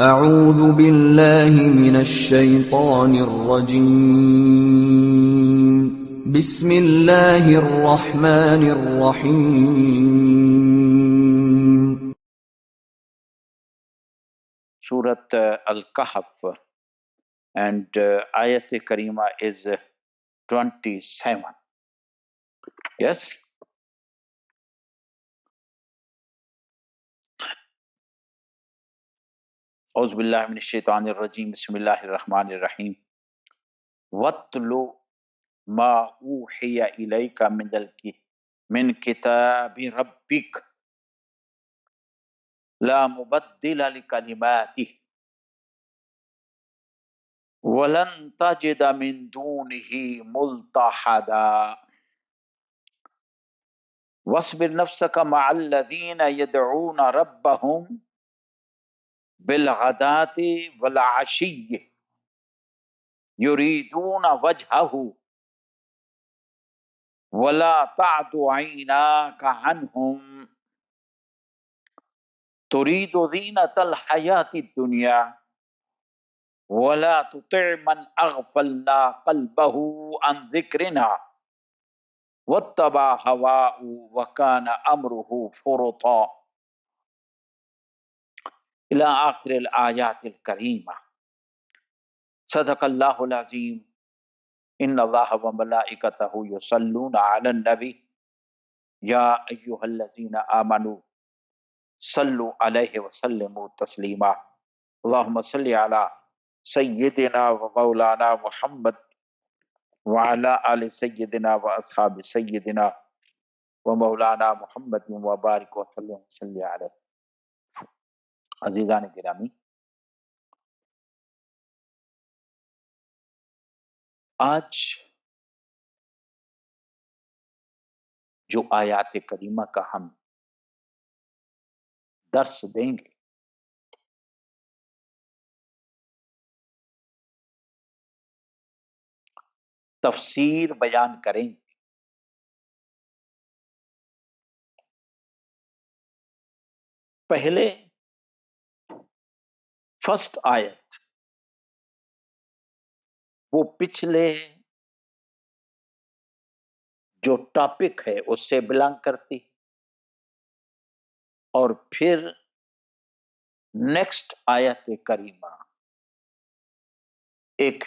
اعوذ باللہ من الشیطان الرجیم بسم اللہ الرحمن الرحیم. Surat Al-Kahf, and Ayat Karima is 27. Yes? Auzu billahi minash shaitanir rajim. Bismillahir rahmanir rahim. Watlu ma uhiya ilayka min kitabi rabbik la mubaddila li kalimatih walan tajida min dunihi multahada. واصبر نفسك مع الذين يدعون ربهم بالغداة والعشي يريدون وجهه ولا تعد عيناك عنهم تريد زينة الحياة الدنيا ولا تطع من أغفلنا قلبه عن ذكرنا واتبع هواه وكان أمره فرطا إلى آخر الآيات الكريمة. صدق الله العظيم. إن الله وملائكته يصلون على النبي يا أيها الذين آمنوا صلوا عليه وسلموا تسليما. اللهم صل على سيدنا ومولانا محمد وعلى آل سيدنا وأصحاب سيدنا ومولانا محمد وبارك وسلم صلی علیہ. عزیزان گرامی، آج جو آیات کریمہ کا ہم درس دیں گے، تفسیر بیان کریں گے. پہلے فرسٹ آیت وہ پچھلے جو ٹاپک ہے اس سے بلانگ کرتی، اور پھر نیکسٹ آیت کریمہ ایک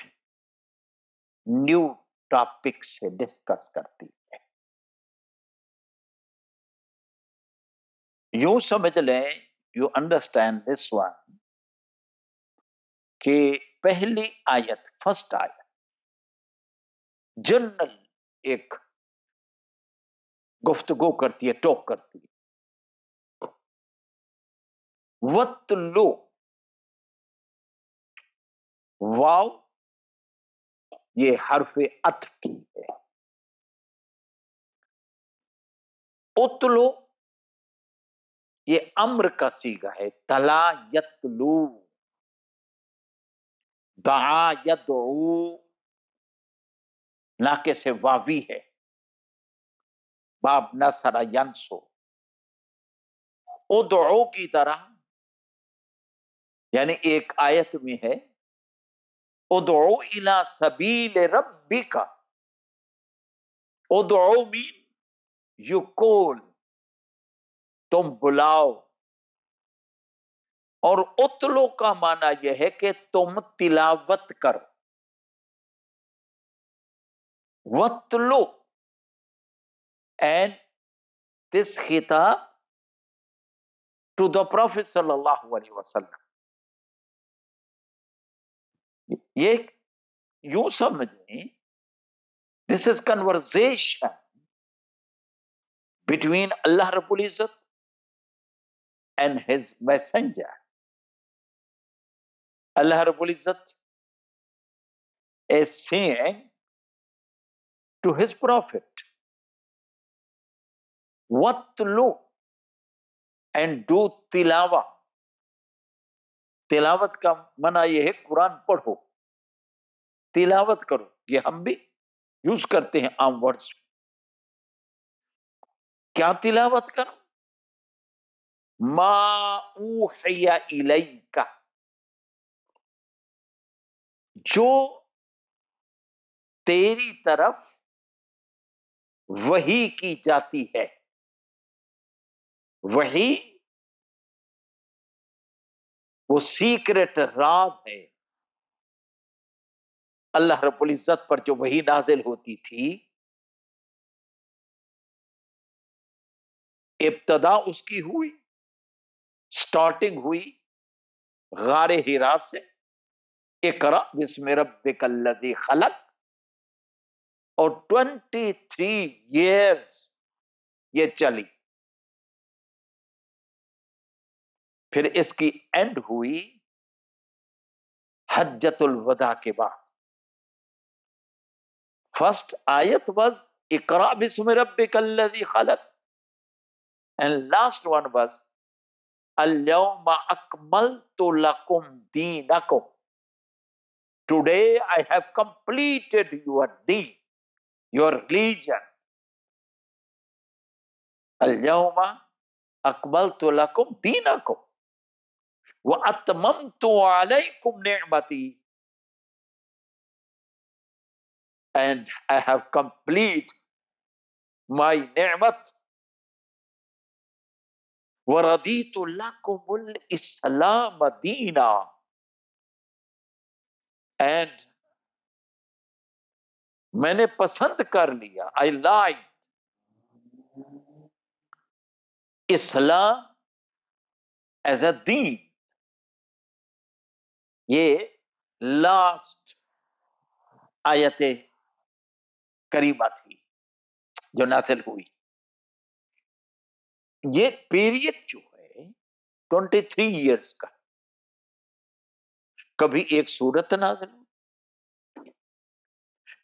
نیو ٹاپک سے ڈسکس کرتی ہے. یوں سمجھ لیں، یو انڈرسٹینڈ دس ون، کہ پہلی آیت فرسٹ آیت جنرل ایک گفتگو کرتی ہے، ٹاک کرتی ہے. وَاتْلُو، واو یہ حرف عطف کی ہے. اتلو یہ امر کا صیغہ ہے. تلا یتلو، دعا یدعو، ناقص سے واوی ہے. باب نصر ینصر، ادعو کی طرح، یعنی ایک آیت میں ہے ادعو الی سبیل ربک. ادعو مین یو کول، تم بلاؤ. اور اتلو کا معنی یہ ہے کہ تم تلاوت کرو. وَاتْلُو، and this خطاب to the Prophet صلی اللہ علیہ وسلم. یہ یوں سمجھیں، this is conversation between اللہ رب العزت and his messenger. اللہ رب العزت is saying to his prophet, وَاتْلُو, and do تلاوہ. تلاوت کا معنی یہ ہے قرآن پڑھو، تلاوت کرو. یہ ہم بھی یوز کرتے ہیں عام ورڈز. کیا تلاوت کرو؟ ما اوحی الیک، جو تیری طرف وحی کی جاتی ہے. وحی وہ سیکرٹ راز ہے. اللہ رب العزت پر جو وحی نازل ہوتی تھی، ابتدا اس کی ہوئی، سٹارٹنگ ہوئی غار ہرا سے. اقرأ بسم ربک الذی خلق. اور 23 ایئرز یہ چلی. پھر اس کی اینڈ ہوئی حجۃ الوداع کے بعد. فرسٹ آیت واز اقرأ بسم ربک الذی خلق and last one was اليوم اکملت لکم دینکم. Today I have completed your deen, your religion. اليوم اکملت لکم دینکم واتممت علیکم Nemati and I have complete my نعمت وردیت لکم الاسلام دینا and میں نے پسند کر لیا. I like Islam is a دین. یہ لاسٹ آیت کریمہ تھی جو نازل ہوئی. یہ پیریڈ جو ہے 23 ایئرز کا، کبھی ایک سورت نازل ہو،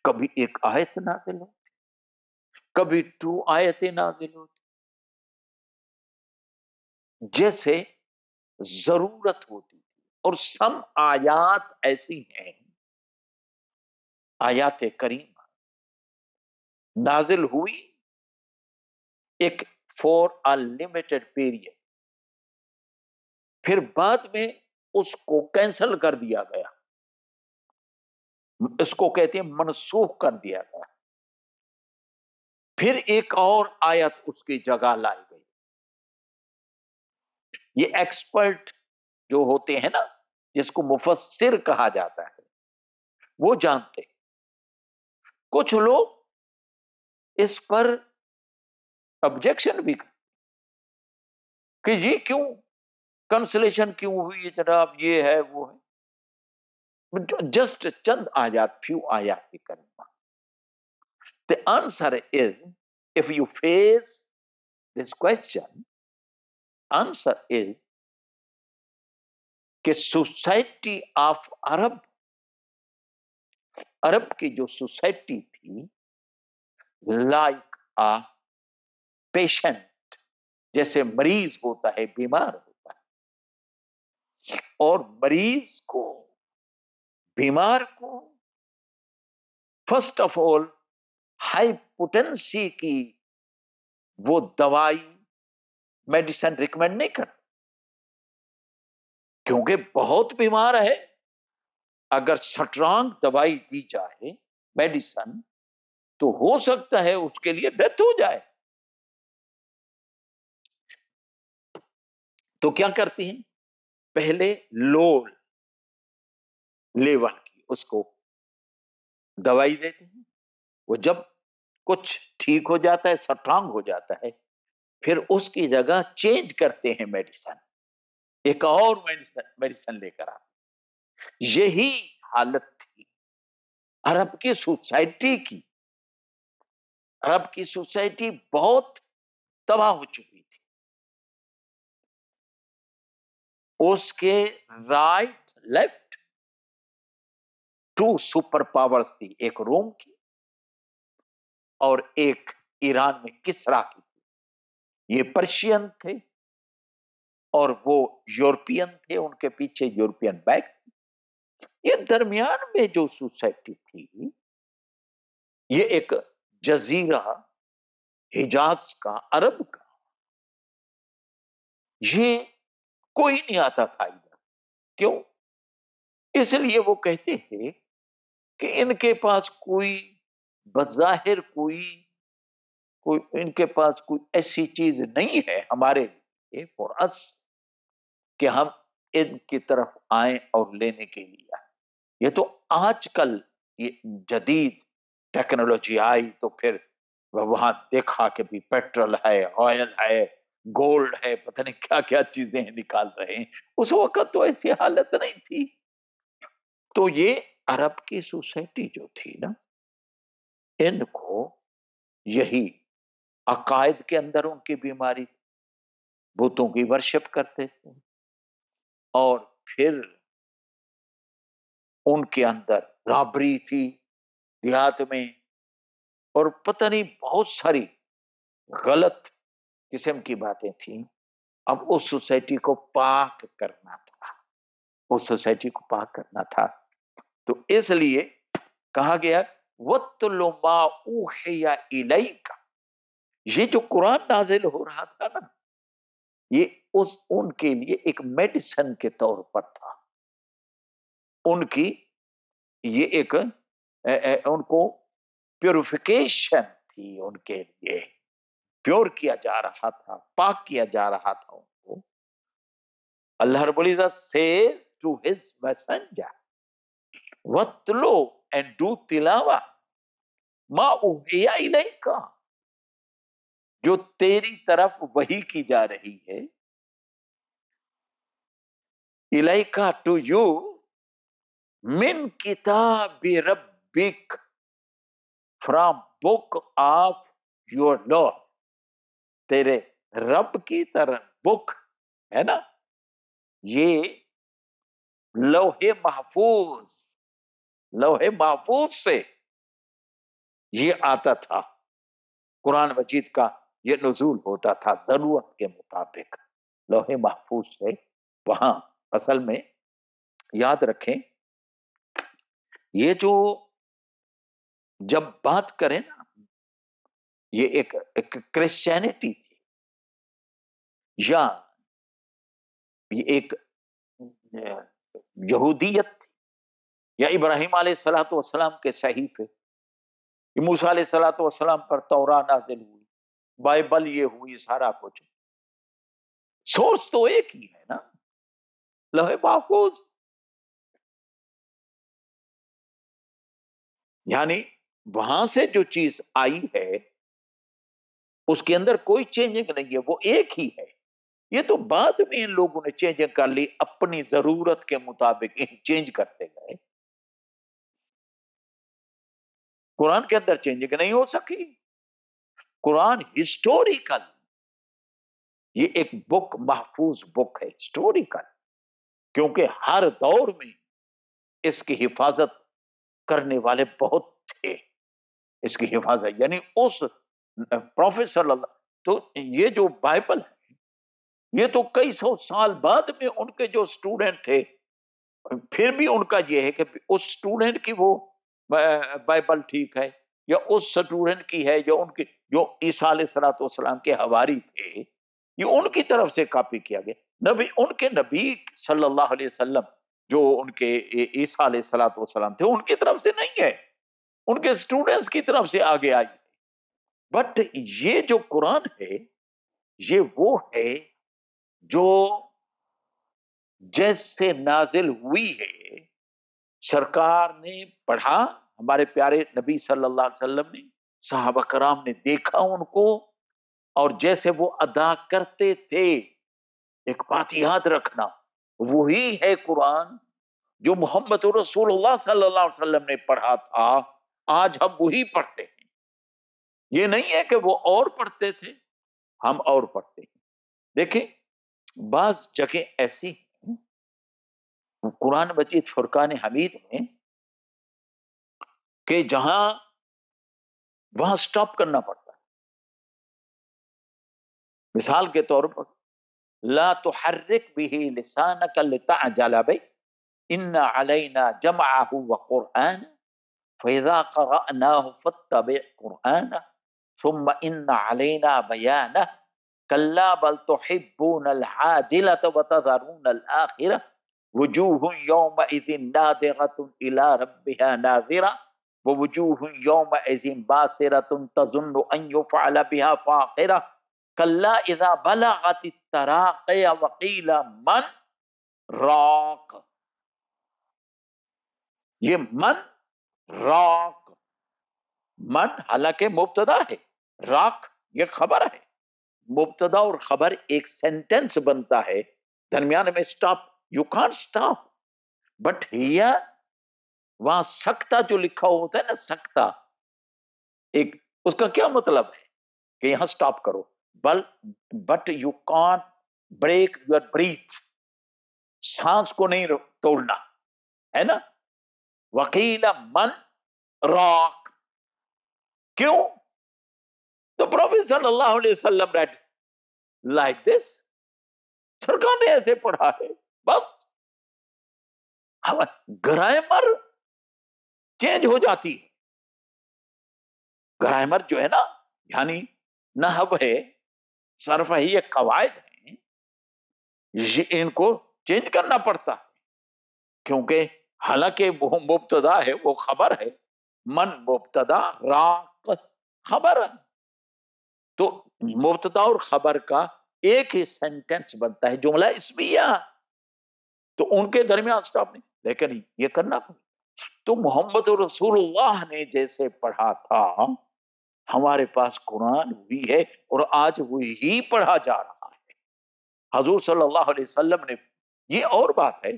کبھی ایک آیت نازل ہو، کبھی 2 آیتیں نازل ہوتی، جیسے ضرورت ہوتی تھی. اور سم آیات ایسی ہیں، آیات کریمہ نازل ہوئی ایک فور a limited period، پھر بعد میں اس کو کینسل کر دیا گیا. اس کو کہتے ہیں منسوخ کر دیا گیا. پھر ایک اور آیت اس کی جگہ لائی گئی. یہ ایکسپرٹ جو ہوتے ہیں نا، جس کو مفسر کہا جاتا ہے، وہ جانتے. کچھ لوگ اس پر آبجیکشن بھی کہ یہ کیوں کنسلیشن کیوں ہوئی جناب، یہ ہے وہ ہے. جسٹ چند آیات، فیو آیات کی کریمہ. The answer is, if you face this question, answer is کہ سوسائٹی آف عرب، عرب کی جو سوسائٹی تھی، لائک آ پیشنٹ، جیسے مریض ہوتا ہے، بیمار ہوتا ہے، اور مریض کو، بیمار کو first of all high potency کی وہ دوائی میڈیسن ریکمینڈ نہیں کرتا، کیونکہ بہت بیمار ہے. اگر سٹرانگ دوائی دی جائے میڈیسن تو ہو سکتا ہے اس کے لیے ڈیتھ ہو جائے. تو کیا کرتی ہیں؟ پہلے لو لیول کی اس کو دوائی دیتے ہیں. وہ جب کچھ ٹھیک ہو جاتا ہے، سٹرانگ ہو جاتا ہے، پھر اس کی جگہ چینج کرتے ہیں میڈیسن، ایک اور میڈیسن لے کر آتے. یہی حالت تھی عرب کی سوسائٹی کی. عرب کی سوسائٹی بہت تباہ ہو چکی تھی. اس کے رائٹ لیفٹ 2 سپر پاورز تھی، ایک روم کی اور ایک ایران میں کسرا کی تھی. یہ پرشین تھے اور وہ یورپین تھے، ان کے پیچھے یورپین بیک تھی. یہ درمیان میں جو سوسائٹی تھی، یہ ایک جزیرہ حجاز کا، عرب کا، یہ کوئی نہیں آتا تھا ادھر. کیوں؟ اس لیے وہ کہتے ہیں ان کے پاس کوئی بظاہر کوئی ان کے پاس کوئی ایسی چیز نہیں ہے ہمارے لیے فور اس کہ ہم ان کی طرف آئیں اور لینے کے لیے آئیں. یہ تو آج کل یہ جدید ٹیکنالوجی آئی تو پھر وہاں دیکھا کہ بھی پیٹرول ہے، آئل ہے، گولڈ ہے، پتہ نہیں کیا کیا چیزیں نکال رہے ہیں. اس وقت تو ایسی حالت نہیں تھی. تو یہ عرب کی سوسائٹی جو تھی نا، ان کو یہی عقائد کے اندر ان کی بیماری، بتوں کی ورشپ کرتے تھے، اور پھر ان کے اندر رابری تھی دیہات میں، اور پتہ نہیں بہت ساری غلط قسم کی باتیں تھیں. اب اس سوسائٹی کو پاک کرنا تھا، اس سوسائٹی کو پاک کرنا تھا. تو اس لیے کہا گیا وَاتْلُ مَا أُوحِيَ إِلَيْكَ. یہ جو قرآن نازل ہو رہا تھا نا، یہ ان کے لیے ایک میڈیسن کے طور پر تھا. ان کی یہ ایک ان کو پیوریفیکیشن تھی، ان کے لیے پیور کیا جا رہا تھا، پاک کیا جا رہا تھا ان کو. اللہ رب العزت says to his messenger وَاتْلُو and do تلاوہ ما اوحی الیک، جو تیری طرف وحی کی جا رہی ہے، الیکا ٹو یو، من کتاب ربک، from book of your lord, تیرے رب کی طرف. بک ہے نا، یہ لوح محفوظ، لوح محفوظ سے یہ آتا تھا. قرآن مجید کا یہ نزول ہوتا تھا ضرورت کے مطابق لوح محفوظ سے. وہاں اصل میں یاد رکھیں، یہ جو جب بات کریں نا، یہ ایک کرسچینٹی تھی، یا یہ ایک یہودیت تھی، یا ابراہیم علیہ الصلوۃ والسلام کے صحیفے، موسیٰ علیہ الصلوۃ والسلام پر توراۃ نازل ہوئی، بائبل یہ ہوئی، سارا کچھ سورس تو ایک ہی ہے نا، لوح محفوظ. یعنی وہاں سے جو چیز آئی ہے اس کے اندر کوئی چینجنگ نہیں ہے، وہ ایک ہی ہے. یہ تو بعد میں ان لوگوں نے چینجنگ کر لی، اپنی ضرورت کے مطابق چینج کرتے گئے. قرآن کے اندر چینجنگ نہیں ہو سکی. قرآن ہسٹوریکل، یہ ایک بک، محفوظ بک ہے، ہسٹوریکل، کیونکہ ہر دور میں اس کی حفاظت کرنے والے بہت تھے. اس کی حفاظت یعنی اس پروفیٹ صلی اللہ. تو یہ جو بائبل ہے یہ تو کئی سو سال بعد میں ان کے جو سٹوڈنٹ تھے، پھر بھی ان کا یہ ہے کہ اس سٹوڈنٹ کی وہ بائبل ٹھیک ہے، یا اس سٹوڈنٹ کی ہے جو ان کی، جو عیسیٰ علیہ الصلوۃ والسلام کے حواری تھے، یہ ان کی طرف سے کاپی کیا گیا. نبی، ان کے نبی صلی اللہ علیہ وسلم جو ان کے عیسیٰ علیہ الصلوۃ والسلام تھے، ان کی طرف سے نہیں ہے، ان کے سٹوڈنٹس کی طرف سے آگے آئی. بٹ یہ جو قرآن ہے یہ وہ ہے جو جیسے نازل ہوئی ہے، سرکار نے پڑھا، ہمارے پیارے نبی صلی اللہ علیہ وسلم نے، صحابہ کرام نے دیکھا ان کو، اور جیسے وہ ادا کرتے تھے. ایک بات یاد رکھنا، وہی ہے قرآن جو محمد رسول اللہ صلی اللہ علیہ وسلم نے پڑھا تھا، آج ہم وہی پڑھتے ہیں. یہ نہیں ہے کہ وہ اور پڑھتے تھے ہم اور پڑھتے ہیں. دیکھیں بعض جگہ ایسی ہیں قرآن مجید فرقان حمید میں کہ جہاں وہاں سٹاپ کرنا پڑتا ہے. مثال کے طور پر لا تحرک به لسانك لتعجل به ان علینا جمعه وقرآن فاذا قرأناه فاتبع قرآنه ثم ان علینا بیانه کلا بل تحبون العاجلة وتذرون الآخرة وجوه يومئذ ناظرة إلى ربها ناظرة ووجوہ یومئذ باسرۃ تظن ان یفعل بها فاقرہ کلا اذا بلغت التراقی وقیل من راق. یہ من راق، من حالانکہ مبتدا ہے، راق یہ خبر ہے. مبتدا اور خبر ایک سینٹینس بنتا ہے، درمیان میں stop, you can't stop. But ہیا وہاں سکتا جو لکھا ہوتا ہے نا، سکتا ایک، اس کا کیا مطلب ہے کہ یہاں سٹاپ کرو. But you can't break your breath, سانس کو نہیں توڑنا ہے نا. وقیل من راق، کیوں؟ تو پروفیٹ صلی اللہ علیہ وسلم ریٹ لائک دس، سرکار نے ایسے پڑھا ہے. بس گرامر چینج ہو جاتی ہے. گرامر جو ہے نا، یعنی نحو ہے، صرف ہی یہ قواعد ہیں، ان کو چینج کرنا پڑتا ہے. کیونکہ حالانکہ وہ مبتدا ہے، وہ خبر ہے. من مبتدا، راق خبر. تو مبتدا اور خبر کا ایک ہی سینٹینس بنتا ہے، جملہ اسمیہ. تو ان کے درمیان سٹاپ نہیں، لیکن یہ کرنا پڑتا. تو محمد رسول اللہ نے جیسے پڑھا تھا، ہمارے پاس قرآن بھی ہے اور آج وہی پڑھا جا رہا ہے. حضور صلی اللہ علیہ وسلم نے، یہ اور بات ہے،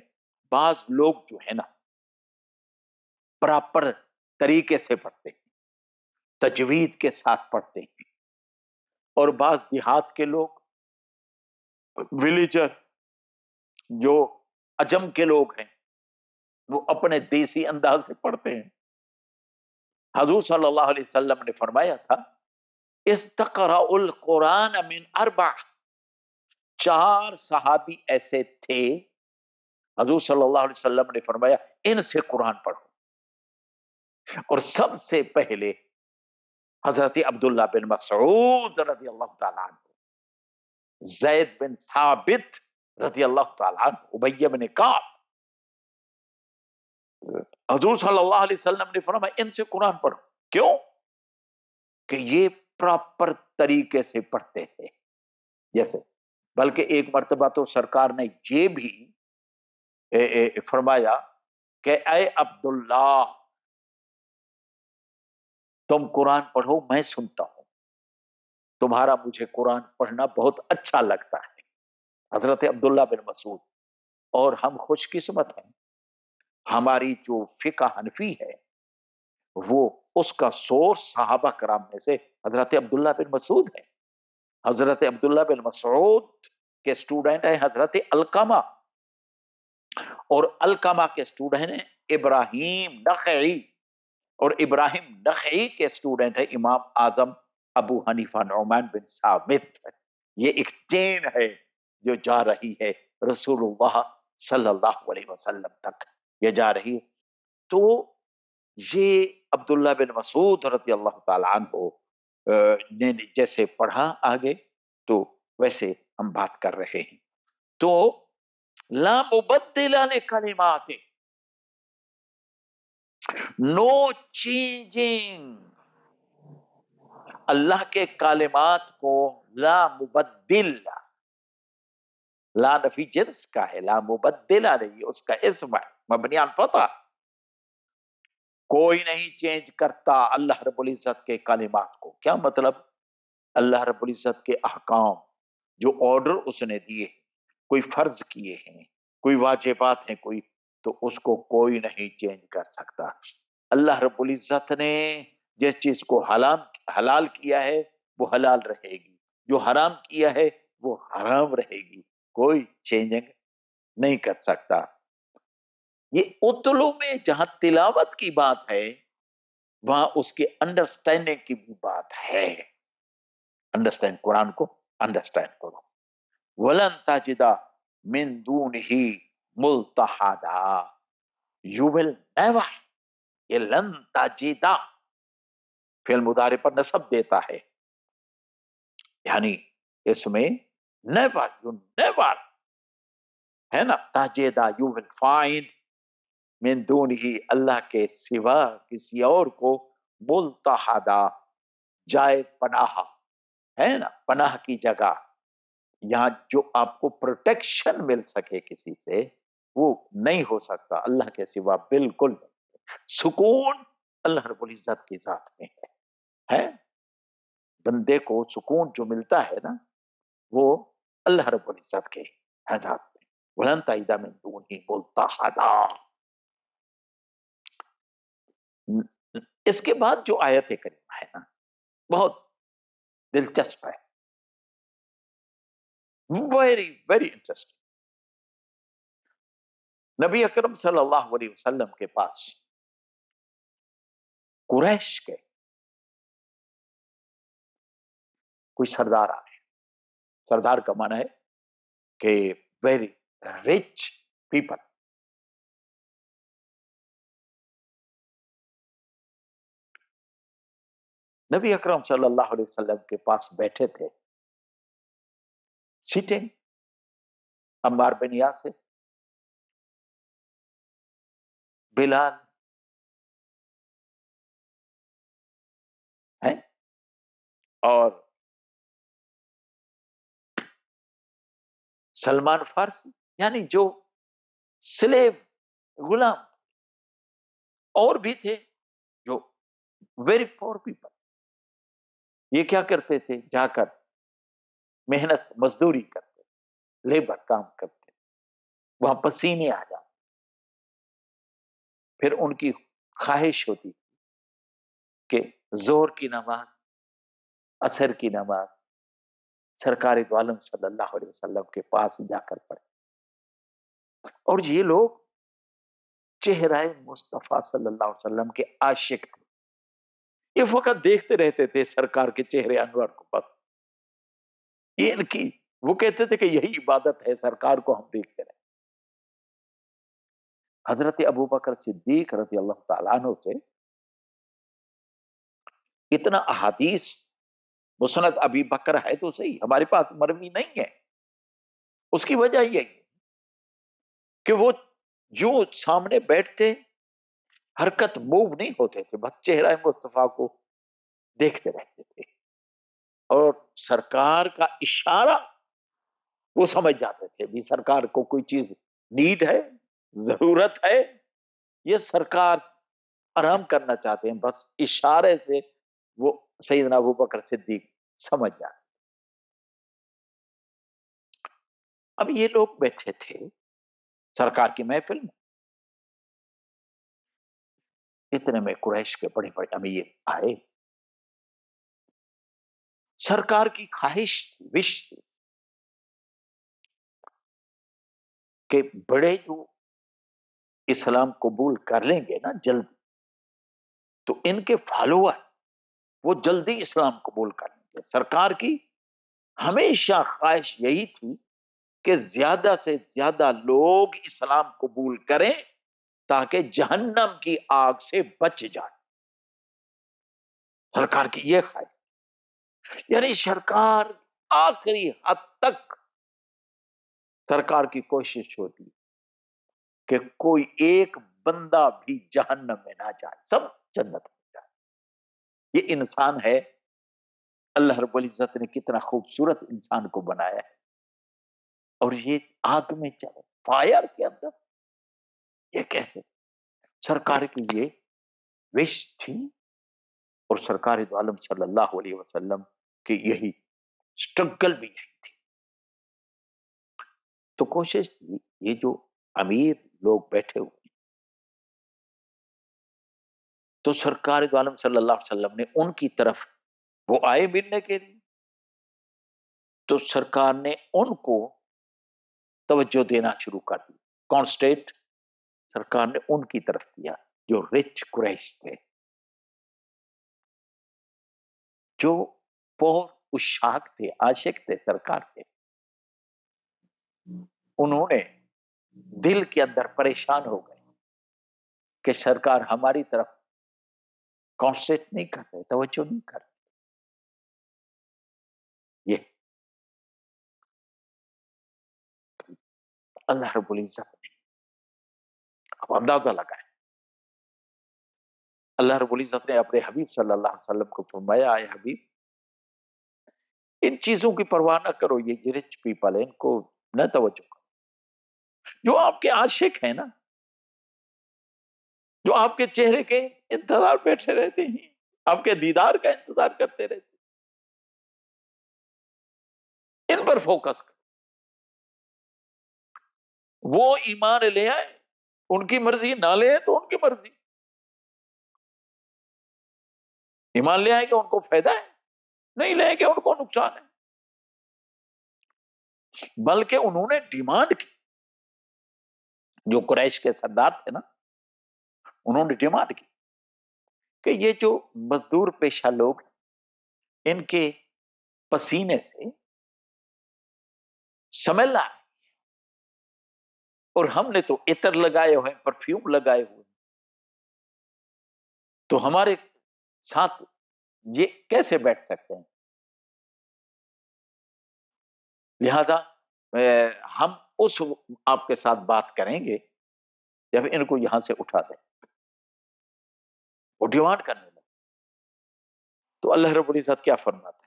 بعض لوگ جو ہے نا پراپر طریقے سے پڑھتے ہیں، تجوید کے ساتھ پڑھتے ہیں، اور بعض دیہات کے لوگ، ولیجر جو عجم کے لوگ ہیں، وہ اپنے دیسی انداز سے پڑھتے ہیں. حضور صلی اللہ علیہ وسلم نے فرمایا تھا استقرأ القرآن من اربع، 4 صحابی ایسے تھے، حضور صلی اللہ علیہ وسلم نے فرمایا ان سے قرآن پڑھو. اور سب سے پہلے حضرت عبداللہ بن مسعود رضی اللہ تعالیٰ عنہ، زید بن ثابت رضی اللہ تعالیٰ عنہ، ابی بن کعب. حضور صلی اللہ علیہ وسلم نے فرمایا ان سے قرآن پڑھو. کیوں؟ کہ یہ پراپر طریقے سے پڑھتے ہیں. جیسے بلکہ ایک مرتبہ تو سرکار نے یہ بھی فرمایا کہ اے عبداللہ تم قرآن پڑھو، میں سنتا ہوں، تمہارا مجھے قرآن پڑھنا بہت اچھا لگتا ہے. حضرت عبداللہ بن مسعود. اور ہم خوش قسمت ہیں، ہماری جو فقہ حنفی ہے وہ اس کا سورس صحابہ کرام میں سے حضرت عبداللہ بن مسعود ہے. حضرت عبداللہ بن مسعود کے اسٹوڈنٹ ہیں حضرت علقمہ، اور علقمہ کے اسٹوڈنٹ ہیں ابراہیم نخعی، اور ابراہیم نخعی کے اسٹوڈنٹ ہے امام اعظم ابو حنیفہ نعمان بن ثابت. یہ ایک چین ہے جو جا رہی ہے رسول اللہ صلی اللہ علیہ وسلم تک، یہ جا رہی ہے. تو یہ عبداللہ بن مسعود رضی اللہ تعالیٰ عنہ نے جیسے پڑھا آگے، تو ویسے ہم بات کر رہے ہیں. تو لا مبدل لکلمات، نو چینجنگ، اللہ کے کلمات کو لا مبدل، لا نفی جنس کا ہے، لا مبدل نہیں، اس کا اسم ہے مبنی عن فتح. کوئی نہیں چینج کرتا اللہ رب العزت کے کلمات کو. کیا مطلب؟ اللہ رب العزت کے احکام، جو آرڈر اس نے دیے، کوئی فرض کیے ہیں، کوئی واجبات ہیں، کوئی، تو اس کو کوئی نہیں چینج کر سکتا. اللہ رب العزت نے جس چیز کو حلال کیا ہے وہ حلال رہے گی، جو حرام کیا ہے وہ حرام رہے گی، کوئی چینجنگ نہیں کر سکتا. یہ اتلو میں جہاں تلاوت کی بات ہے وہاں اس کے انڈرسٹینڈنگ کی بھی بات ہے. انڈرسٹینڈ، قرآن کو انڈرسٹینڈ کرو. وَلَن تَجِدَ مِن دُونِهِ مُلْتَحَدًا، you will never، یہ لن تجدہ فعل مضارع پر نصب دیتا ہے، یعنی اس میں never، you never ہے نا، تجدہ you will find، من دون ہی اللہ کے سوا کسی اور کو ملتحدا جائے پناہ ہے نا، پناہ کی جگہ، یہاں جو آپ کو پروٹیکشن مل سکے کسی سے وہ نہیں ہو سکتا اللہ کے سوا، بالکل نہیں۔ سکون اللہ رب العزت کی ذات میں ہے، بندے کو سکون جو ملتا ہے نا وہ اللہ رب العزت کے ذات میں، ولن تجد من دونہ ملتحدا۔ اس کے بعد جو آیت کریمہ ہے نا بہت دلچسپ ہے، ویری ویری انٹرسٹنگ۔ نبی اکرم صلی اللہ علیہ وسلم کے پاس قریش کے کوئی سردار آئے، سردار کا معنی ہے کہ ویری رچ پیپل، نبی اکرم صلی اللہ علیہ وسلم کے پاس بیٹھے تھے، سیٹنگ عمار بن یاسر، بلال ہیں، اور سلمان فارسی، یعنی جو سلیب غلام، اور بھی تھے جو ویری پور پیپل، یہ کیا کرتے تھے، جا کر محنت مزدوری کرتے، لیبر کام کرتے، وہاں پسینے آ جاتے، پھر ان کی خواہش ہوتی کہ زور کی نماز، عصر کی نماز سرکار دو عالم صلی اللہ علیہ وسلم کے پاس جا کر پڑھے، اور یہ لوگ چہرہ مصطفیٰ صلی اللہ علیہ وسلم کے عاشق تھے، یہ فقط دیکھتے رہتے تھے سرکار کے چہرے انور کو، بس یہ ان کی، وہ کہتے تھے کہ یہی عبادت ہے، سرکار کو ہم دیکھتے رہے۔ حضرت ابو بکر صدیق رضی اللہ تعالیٰ عنہ سے اتنا احادیث مسند ابی بکر ہے تو صحیح، ہمارے پاس مروی نہیں ہے، اس کی وجہ یہی ہے کہ وہ جو سامنے بیٹھتے حرکت موو نہیں ہوتے تھے، بس چہرہ مصطفیٰ کو دیکھتے رہتے تھے، اور سرکار کا اشارہ وہ سمجھ جاتے تھے بھی سرکار کو کوئی چیز نیڈ ہے، ضرورت ہے، یہ سرکار آرام کرنا چاہتے ہیں، بس اشارے سے وہ سیدنا ابو بکر صدیق سمجھ جاتے۔ اب یہ لوگ بیٹھے تھے سرکار کی محفل میں، اتنے میں قریش کے بڑے بڑے امیر آئے، سرکار کی خواہش تھی، وش تھی کہ بڑے جو اسلام قبول کر لیں گے نا جلدی، تو ان کے فالوور وہ جلدی اسلام قبول کر لیں گے۔ سرکار کی ہمیشہ خواہش یہی تھی کہ زیادہ سے زیادہ لوگ اسلام قبول کریں تاکہ جہنم کی آگ سے بچ جائے، سرکار کی یہ خواہش، یعنی سرکار آخری حد تک سرکار کی کوشش ہوتی کہ کوئی ایک بندہ بھی جہنم میں نہ جائے، سب جنت میں جائے۔ یہ انسان ہے، اللہ رب العزت نے کتنا خوبصورت انسان کو بنایا ہے، اور یہ آگ میں چلے، فائر کے اندر، یہ کیسے؟ سرکار کی یہ وش تھی، اور سرکار دو عالم صلی اللہ علیہ وسلم کی یہی اسٹرگل بھی یہی تھی۔ تو کوشش کی، یہ جو امیر لوگ بیٹھے ہوئے، تو سرکار دو عالم صلی اللہ علیہ وسلم نے ان کی طرف، وہ آئے ملنے کے لیے، تو سرکار نے ان کو توجہ دینا شروع کر دی، کانسٹیٹ سرکار نے ان کی طرف دیا جو رچ قریش تھے، جو پور اشاق تھے، عاشق تھے سرکار کے، انہوں نے دل کے اندر پریشان ہو گئے کہ سرکار ہماری طرف کانسنٹریٹ نہیں کر رہے، توجہ نہیں کر رہے۔ یہ اللہ رب العزت نے آپ اندازہ لگائیں. اللہ رب العزت نے اپنے حبیب صلی اللہ علیہ وسلم کو فرمایا، اے حبیب ان چیزوں کی پرواہ نہ کرو، یہ رچ پیپل ہے ان کو نہ توجہ کرو. جو آپ کے عاشق ہیں نا، جو آپ کے چہرے کے انتظار بیٹھے رہتے ہیں، آپ کے دیدار کا انتظار کرتے رہتے ہیں، ان پر فوکس کرو. وہ ایمان لے آئے، ان کی مرضی، نہ لے آئے تو ان کی مرضی. ایمان لے آئے کہ ان کو فائدہ ہے، نہیں لے آئے کہ ان کو نقصان ہے. بلکہ انہوں نے ڈیمانڈ کی، جو قریش کے سردار تھے نا، انہوں نے ڈیمانڈ کی کہ یہ جو مزدور پیشہ لوگ ہیں، ان کے پسینے سے سمیل آ رہی، اور ہم نے تو عطر لگائے ہوئے، پرفیوم لگائے ہوئے، تو ہمارے ساتھ یہ کیسے بیٹھ سکتے ہیں؟ لہذا ہم اس آپ کے ساتھ بات کریں گے جب ان کو یہاں سے اٹھا دیں. وہ ڈیمانڈ کرنے لگے. تو اللہ رب العزت کیا فرماتے